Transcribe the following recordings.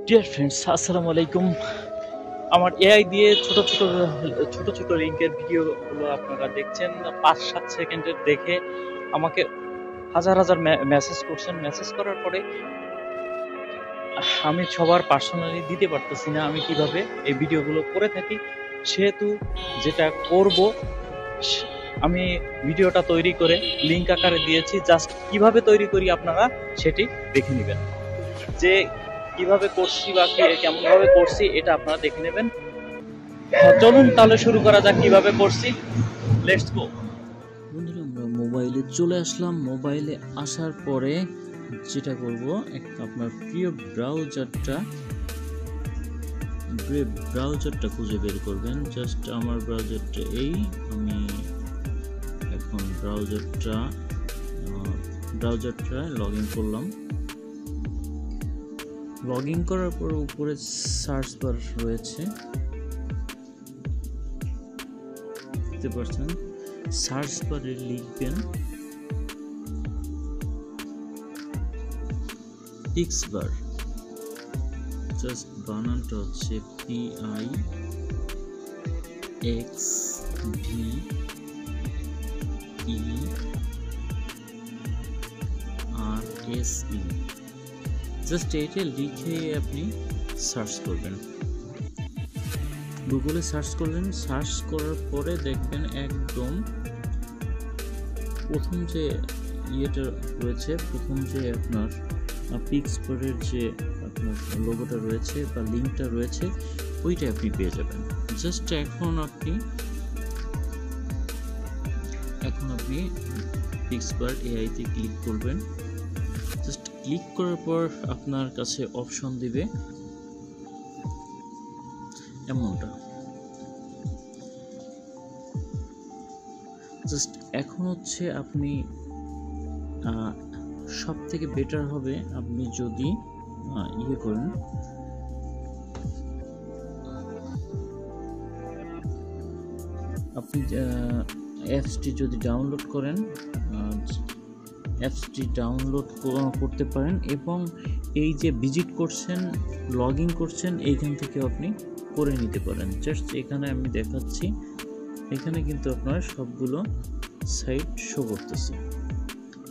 Dear friends, আসসালামু আলাইকুম। আমার এআই দিয়ে ছোট ছোট লিঙ্কের ভিডিওগুলো আপনারা দেখছেন। 5-7 সেকেন্ডের দেখে আমাকে হাজার হাজার মেসেজ করছেন। মেসেজ করার পরে আমি সবার পার্সোনালি দিতে পারতেছি না আমি কিভাবে এই ভিডিওগুলো করে থাকি। সেহেতু যেটা করব, আমি ভিডিওটা তৈরি করে লিঙ্ক আকারে দিয়েছি। জাস্ট কিভাবে তৈরি করি আপনারা সেটি দেখে নেবেন, যে কিভাবে করছি বা কেমন ভাবে করছি এটা আপনারা দেখে নেবেন। চলুন তাহলে শুরু করা যাক কিভাবে করছি। Let's go. বন্ধুরা, আমরা মোবাইলে চলে আসলাম। মোবাইলে আসার পরে যেটা করব, আপনার প্রিয় ব্রাউজারটা খুঁজে বের করবেন। জাস্ট আমার ব্রাউজারটা এই, আমি এখন ব্রাউজারটা লগ ইন করলাম। লগ ইন করার পর উপরে সার্চ বার রয়েছে, দেখতে পাচ্ছেন। সার্চ বারে লিখবেন পিক্সবার। জাস্ট বানানটা হচ্ছে PIXVERSE। জাস্ট এটা লিখে আপনি সার্চ করবেন, গুগলে সার্চ করলেন। সার্চ করার পরে দেখবেন একদম প্রথম যে ইয়েটা রয়েছে, প্রথম যে আপনার পিক্সবারের যে আপনার লোগোটা রয়েছে বা লিঙ্কটা রয়েছে, ওইটা আপনি পেয়ে যাবেন। জাস্ট এখন আপনি পিক্সবার এআইতে ক্লিক করবেন। জাস্ট ক্লিক করার পর আপনার কাছে অপশন দিবে এমনটা। জাস্ট এখন হচ্ছে আপনি সব থেকে বেটার হবে আপনি যদি ইয়ে করেন, আপনি অ্যাপসটি যদি ডাউনলোড করেন, অ্যাপসটি ডাউনলোড করতে পারেন এবং এই যে ভিজিট করছেন, লগ ইন করছেন, এইখান থেকে আপনি করে নিতে পারেন। জাস্ট এখানে আমি দেখাচ্ছি, এখানে কিন্তু আপনার সবগুলো সাইট শো করতেছে।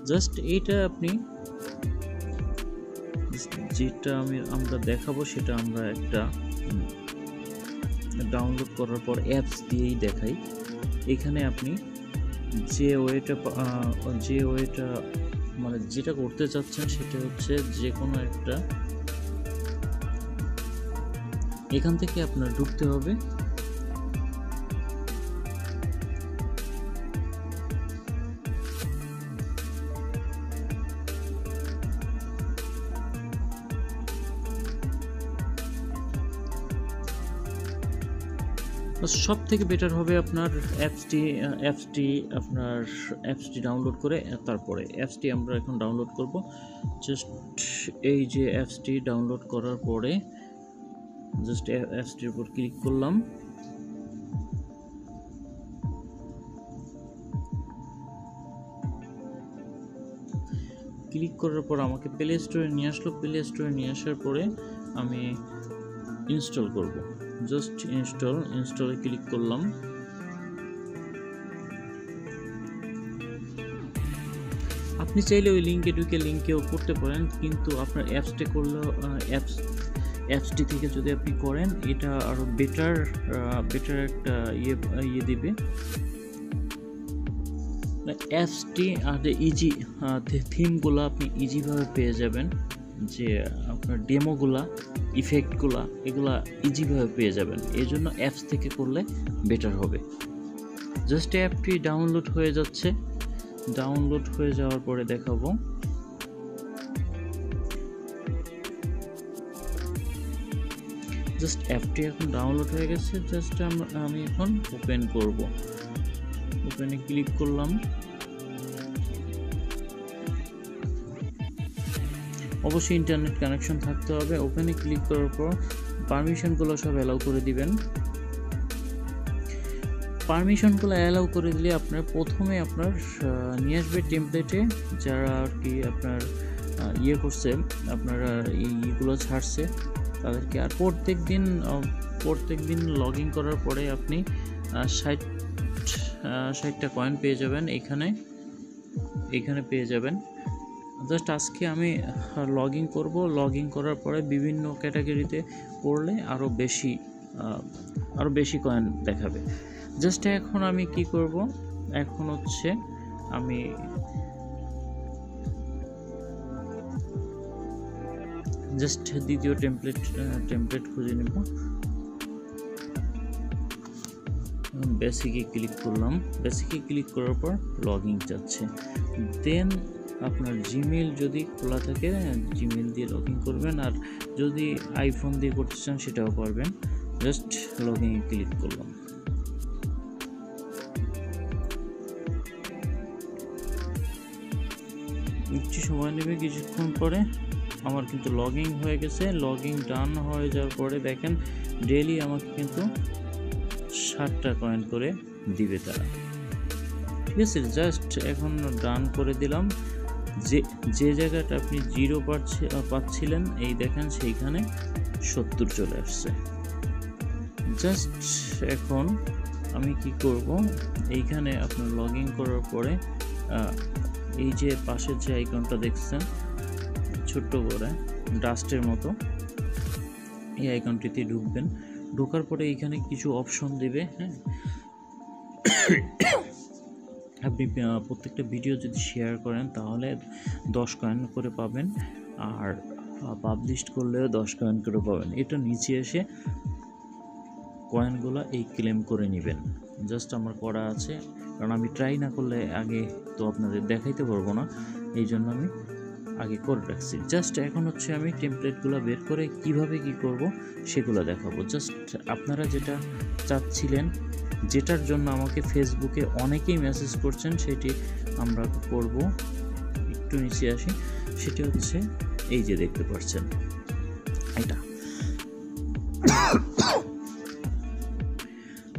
জাস্ট এইটা আপনি যেটা আমরা দেখাবো সেটা আমরা একটা ডাউনলোড করার পর অ্যাপস দিয়েই দেখাই। এখানে আপনি যে ওয়েটা মানে যেটা করতে চাচ্ছেন সেটা হচ্ছে যে কোনো একটা, এখান থেকে আপনার ঢুকতে হবে। সব থেকে বেটার হবে আপনার অ্যাপসটি ডাউনলোড করে, তারপরে অ্যাপসটি আমরা এখন ডাউনলোড করব। জাস্ট এই যে অ্যাপসটি ডাউনলোড করার পরে জাস্ট অ্যাপসটির উপর ক্লিক করলাম। ক্লিক করার পর আমাকে প্লে স্টোরে নিয়ে আসলো। প্লে স্টোরে নিয়ে আসার পরে আমি ইনস্টল করব। জাস্ট ইনস্টলে ক্লিক করলাম। আপনি চাইলে ওই লিঙ্কে ঢুকে লিঙ্কেও করতে পারেন, কিন্তু আপনার অ্যাপসটি করলেও অ্যাপসটি থেকে যদি আপনি করেন, এটা আরো বেটার একটা ইয়ে দিবে। অ্যাপসটি আর ইজি থিমগুলো আপনি ইজিভাবে পেয়ে যাবেন, যে আপনার ডেমোগুলা, ইফেক্টগুলা, এগুলা ইজিভাবে পেয়ে যাবেন। এই জন্য অ্যাপস থেকে করলে বেটার হবে। জাস্ট অ্যাপটি ডাউনলোড হয়ে যাচ্ছে। ডাউনলোড হয়ে যাওয়ার পরে দেখাবো। জাস্ট অ্যাপটি এখন ডাউনলোড হয়ে গেছে। জাস্ট আমি এখন ওপেন করব। ওপেনে ক্লিক করলাম। অবশ্যই ইন্টারনেট কানেকশন থাকতে হবে। ওপেনে ক্লিক করার পর পারমিশনগুলো সব অ্যালাউ করে দিবেন। পারমিশনগুলো অ্যালাউ করে দিলে আপনার প্রথমে আপনার নিয়ে আসবে টেমপ্লেটে, যারা আর কি আপনার ইয়ে করছে, আপনারা এইগুলো ছাড়ছে, তাদেরকে। আর প্রত্যেক দিন লগ ইন করার পরে আপনি 60টা কয়েন পেয়ে যাবেন, এখানে পেয়ে যাবেন। জাস্ট আজকে আমি লগ ইন করবো, লগ ইন করার পরে বিভিন্ন ক্যাটাগরিতে করলে আরও বেশি কয়েন দেখাবে। জাস্ট এখন আমি কি করব, এখন হচ্ছে আমি জাস্ট দ্বিতীয় টেমপ্লেট খুঁজে নেব। বেসিকে ক্লিক করলাম, বেসিকে ক্লিক করার পর লগ ইন যাচ্ছে। দেন আপনার জিমেইল যদি খোলা থাকে জিমেইল দিয়ে লগ ইন করবেন, আর যদি আইফোন দিয়ে করতে চান সেটাও পারবেন। জাস্ট লগ ইনে ক্লিক করলাম। একটু সময় নেবে, কিছুক্ষণ পরে আমার কিন্তু লগ ইন হয়ে গেছে। লগ ইন ডান হয়ে যাওয়ার পরে দেখেন ডেইলি আমাকে কিন্তু 60টা কয়েন করে দিবে তারা, ঠিক আছে। জাস্ট এখন ডান করে দিলাম। যে জায়গাটা আপনি 0 পাচ্ছিলেন এই দেখেন সেইখানে 70 চলে আসছে। জাস্ট এখন আমি কি করব, এইখানে আপনার লগ ইন করার পরে এই যে পাশের যে আইকনটা দেখছেন ছোট্ট করে ডাস্টের মতো, এই আইকনটিতে ঢুকবেন। ঢোকার পরে এইখানে কিছু অপশন দিবে, হ্যাঁ। আপনি প্রত্যেকটা ভিডিও যদি শেয়ার করেন তাহলে 10 কয়েন করে পাবেন, আর পাবলিশ করলেও 10 কয়েন করে পাবেন। এটা নিচে এসে কয়েনগুলো এই ক্লেম করে নেবেন। জাস্ট আমার করা আছে, কারণ আমি ট্রাই না করলে আগে তো আপনাদের দেখাইতে পারবো না, এই জন্য আমি আগে করে রাখছি। জাস্ট এখন হচ্ছে আমি টেমপ্লেটগুলো বের করে কিভাবে কি করব সেগুলো দেখাবো। জাস্ট আপনারা যেটা চাচ্ছিলেন, যেটার জন্য আমাকে ফেসবুকে অনেকেই মেসেজ করছেন, সেটি আমরা করব। একটু নিচে আসি, সেটি হচ্ছে এই যে দেখতে পাচ্ছেন এটা।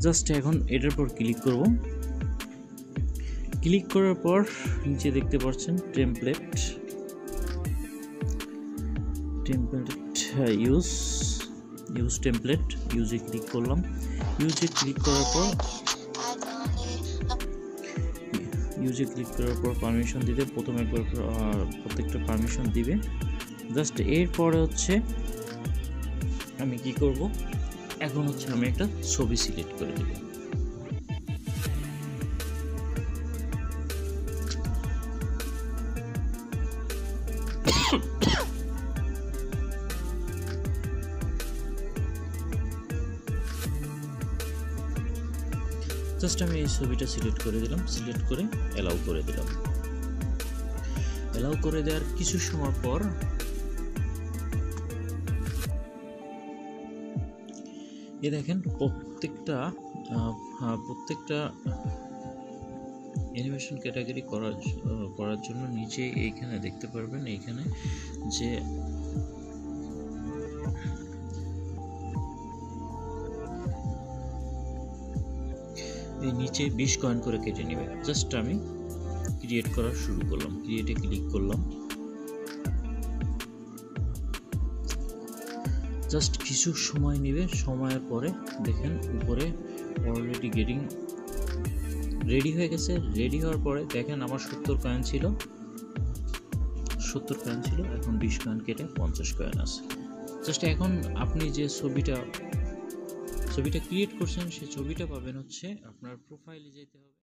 জাস্ট এখন এটার পর ক্লিক করব। ক্লিক করার পর নিচে দেখতে পাচ্ছেন টেমপ্লেট ইউজ টেমপ্লেট, ইউজে ক্লিক করলাম। ইউজে ক্লিক করার পর পারমিশন দিতে প্রথম একবার প্রত্যেকটা পারমিশন দিবে। জাস্ট এরপরে হচ্ছে আমি কি করব, এখন হচ্ছে আমি একটা ছবি সিলেক্ট করে দেব। জাস্ট আমি এই ছবিটা সিলেক্ট করে দিলাম, সিলেক্ট করে অ্যালাউ করে দিলাম। অ্যালাউ করে দেওয়ার কিছু সময় পর এই দেখেন প্রত্যেকটা অ্যানিমেশন ক্যাটাগরি করার জন্য নিচে এইখানে দেখতে পারবেন, এইখানে যে এই নিচে 20 কয়েন করে কেটে নেবে। জাস্ট আমি ক্রিয়েট করা শুরু করলাম, ক্রিয়েটে ক্লিক করলাম। জাস্ট কিছু সময় নেবে, সময়ের পরে দেখেন উপরে অলরেডি গেটিং রেডি হয়ে গেছে। রেডি হওয়ার পরে দেখেন আমার 70 কয়েন ছিল, এখন 20 কয়েন কেটে 50 কয়েন আছে। জাস্ট এখন আপনি যে ছবিটা ক্রিয়েট করছেন সেই ছবিটা পাবেন হচ্ছে আপনার প্রোফাইলে যেতে হবে।